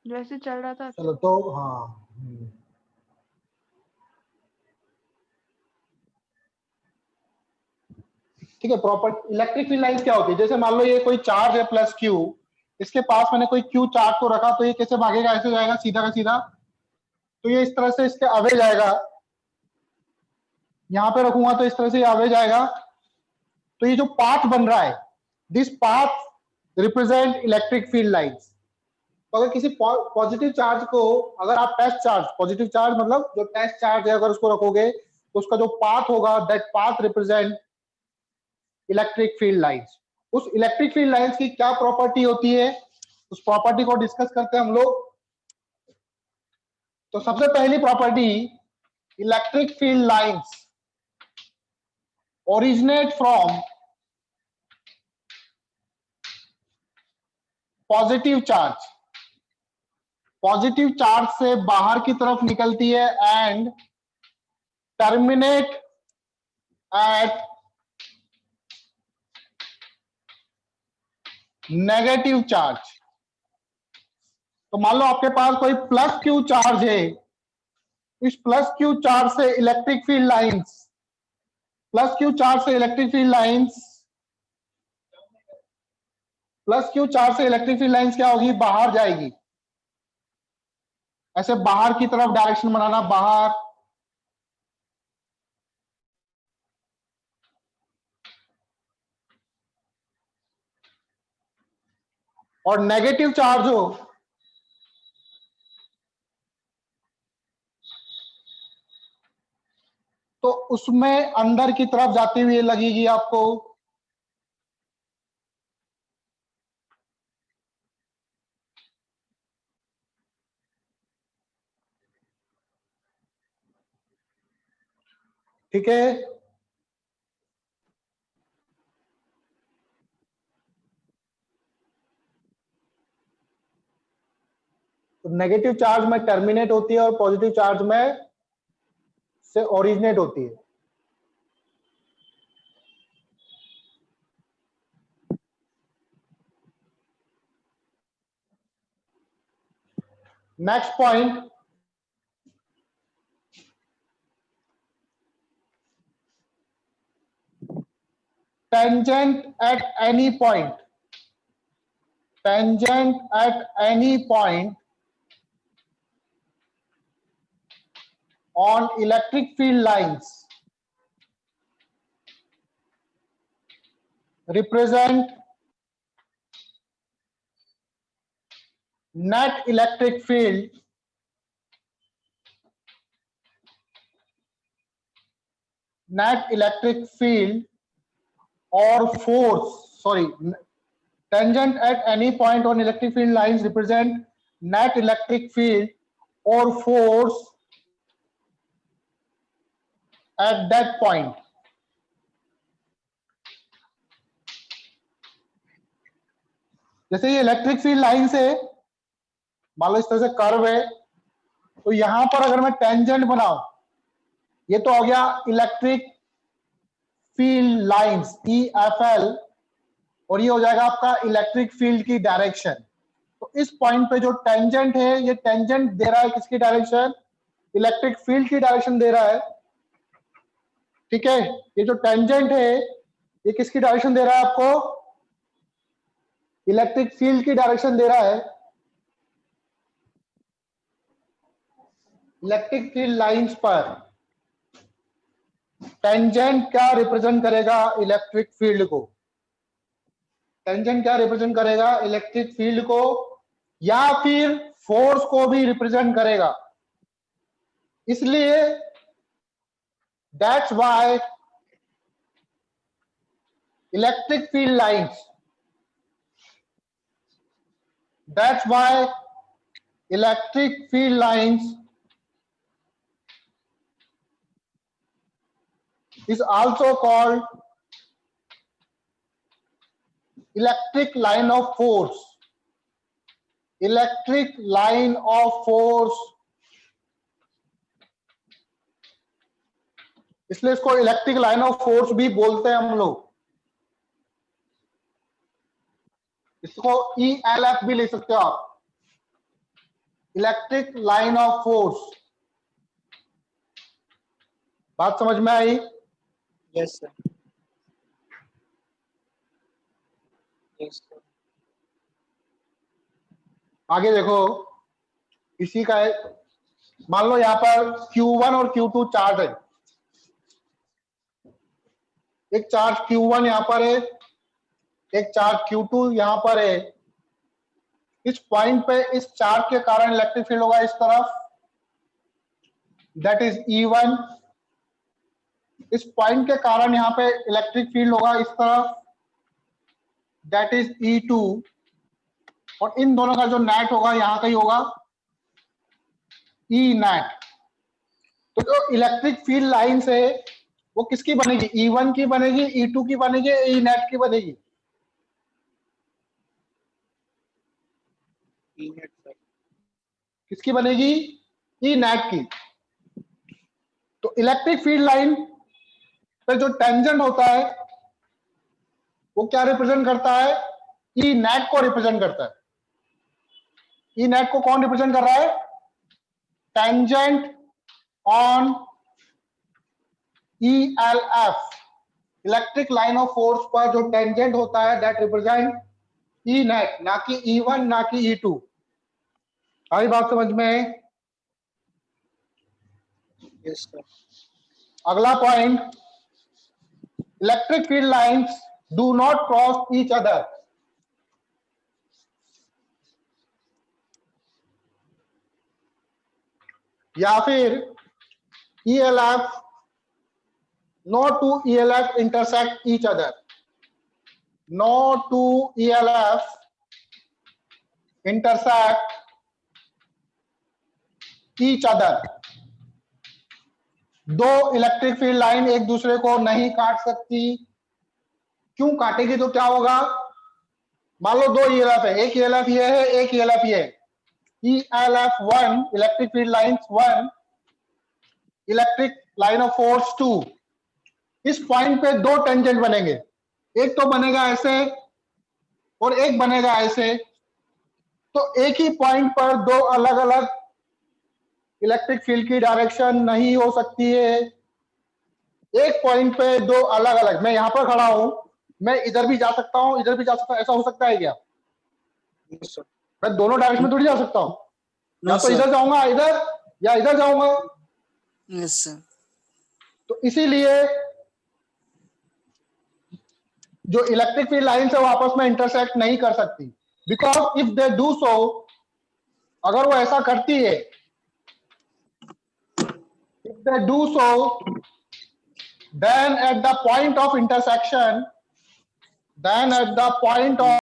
जैसे चल रहा था। चलो तो हाँ ठीक है। प्रॉपर इलेक्ट्रिक फील्ड लाइंस क्या होती है? जैसे मान लो ये कोई चार्ज है प्लस क्यू, इसके पास मैंने कोई क्यू चार्ज को रखा, तो ये कैसे भागेगा? ऐसे जाएगा सीधा का सीधा, तो ये इस तरह से इसके आगे जाएगा। यहां पे रखूंगा तो इस तरह से आगे जाएगा। तो ये जो पाथ बन रहा है, this path represent electric field lines. तो अगर किसी पॉजिटिव चार्ज को, अगर आप टेस्ट चार्ज, पॉजिटिव चार्ज मतलब जो टेस्ट चार्ज है, अगर उसको रखोगे तो उसका जो पाथ होगा, that path represent electric field lines. उस इलेक्ट्रिक फील्ड लाइंस की क्या प्रॉपर्टी होती है, उस प्रॉपर्टी को डिस्कस करते हैं हम लोग। तो सबसे पहली property, electric field lines originate from positive charge, positive charge से बाहर की तरफ निकलती है and terminate at negative charge. तो मान लो आपके पास कोई प्लस क्यू चार्ज है, इस प्लस क्यू चार्ज से electric field lines, plus Q charge से electric field lines, plus Q charge से इलेक्ट्रिक फील्ड लाइंस क्या होगी? बाहर जाएगी। ऐसे बाहर की तरफ डायरेक्शन बनाना, बाहर। और नेगेटिव चार्ज हो तो उसमें अंदर की तरफ जाती हुई लगेगी आपको। ठीक है। तो नेगेटिव चार्ज में टर्मिनेट होती है और पॉजिटिव चार्ज में से ओरिजिनेट होती है। Next point, tangent at any point, tangent at any point on electric field lines represent net electric field or force, sorry, tangent at any point on electric field lines represent net electric field or force at that point. जैसे ये electric field line से मान लो इस तरह से curve है, तो यहां पर अगर मैं टेंजेंट बनाऊं, ये तो हो गया इलेक्ट्रिक फील्ड लाइंस EFL, और ये हो जाएगा आपका इलेक्ट्रिक फील्ड की डायरेक्शन। तो इस पॉइंट पे जो टेंजेंट है, ये टेंजेंट दे रहा है किसकी डायरेक्शन? इलेक्ट्रिक फील्ड की डायरेक्शन दे रहा है। ठीक है, ये जो टेंजेंट है ये किसकी डायरेक्शन दे रहा है आपको? इलेक्ट्रिक फील्ड की डायरेक्शन दे रहा है। इलेक्ट्रिक फील्ड लाइंस पर टेंजेंट क्या रिप्रेजेंट करेगा? इलेक्ट्रिक फील्ड को। टेंजेंट क्या रिप्रेजेंट करेगा? इलेक्ट्रिक फील्ड को, या फिर फोर्स को भी रिप्रेजेंट करेगा। इसलिए that's why electric field lines, that's why electric field lines is also called electric line of force. Electric line of force, इसलिए इसको इलेक्ट्रिक लाइन ऑफ फोर्स भी बोलते हैं हम लोग। इसको ELF भी ले सकते हो आप। Electric line of force. बात समझ में आई? Yes sir, yes sir. आगे देखो, इसी का है, मान लो यहां पर Q1 और Q2 चार्ज है। एक चार्ज Q1 यहां पर है, एक चार्ज Q2 यहां पर है। इस पॉइंट पे इस चार्ज के कारण इलेक्ट्रिक फील्ड होगा इस तरफ, दैट इज E1। इस पॉइंट के कारण यहां पे इलेक्ट्रिक फील्ड होगा इस तरफ, दैट इज E2। और इन दोनों का जो नेट होगा यहां का ही होगा, E नेट। तो जो इलेक्ट्रिक फील्ड लाइन से वो किसकी बनेगी? E1 की बनेगी, E2 की बनेगी, E नेट की बनेगी? E net sir. किसकी बनेगी? E नेट की। तो इलेक्ट्रिक फील्ड लाइन पे जो टेंजेंट होता है वो क्या रिप्रेजेंट करता है? E नेट को रिप्रेजेंट करता है। E नेट को कौन रिप्रेजेंट कर रहा है? Tangent on ELF, electric line of force पर जो टेंजेंट होता है दैट रिप्रेजेंट E नेट, ना कि E1 ना कि E2। आई बात समझ में? Yes sir. अगला point, electric field lines do not cross each other. या फिर ELF, no two ELF intersect each other, no two ELF intersect each other। दो इलेक्ट्रिक फील्ड लाइन एक दूसरे को नहीं काट सकती। क्यों काटेगी तो क्या होगा? मान लो दो ELF है, एक ELF ये है, एक ELF ये है। ELF1, electric field lines 1, electric line of force 2। इस पॉइंट पे दो टेंजेंट बनेंगे, एक तो बनेगा ऐसे और एक बनेगा ऐसे। तो एक ही पॉइंट पर दो अलग अलग इलेक्ट्रिक फील्ड की डायरेक्शन नहीं हो सकती है। एक पॉइंट पे दो अलग अलग, मैं यहां पर खड़ा हूं, मैं इधर भी जा सकता हूं, इधर भी जा सकता हूं, ऐसा हो सकता है क्या? Yes sir. मैं दोनों डायरेक्शन में थोड़ी जा सकता हूं, या नो तो इधर सर। जाऊंगा इधर, या इधर जाऊंगा। Yes sir. तो इसीलिए जो इलेक्ट्रिक फील्ड लाइंस है वो आपस में इंटरसेक्ट नहीं कर सकती, because if they do so, अगर वो ऐसा करती है, if they do so, then at the point of intersection, then at the point of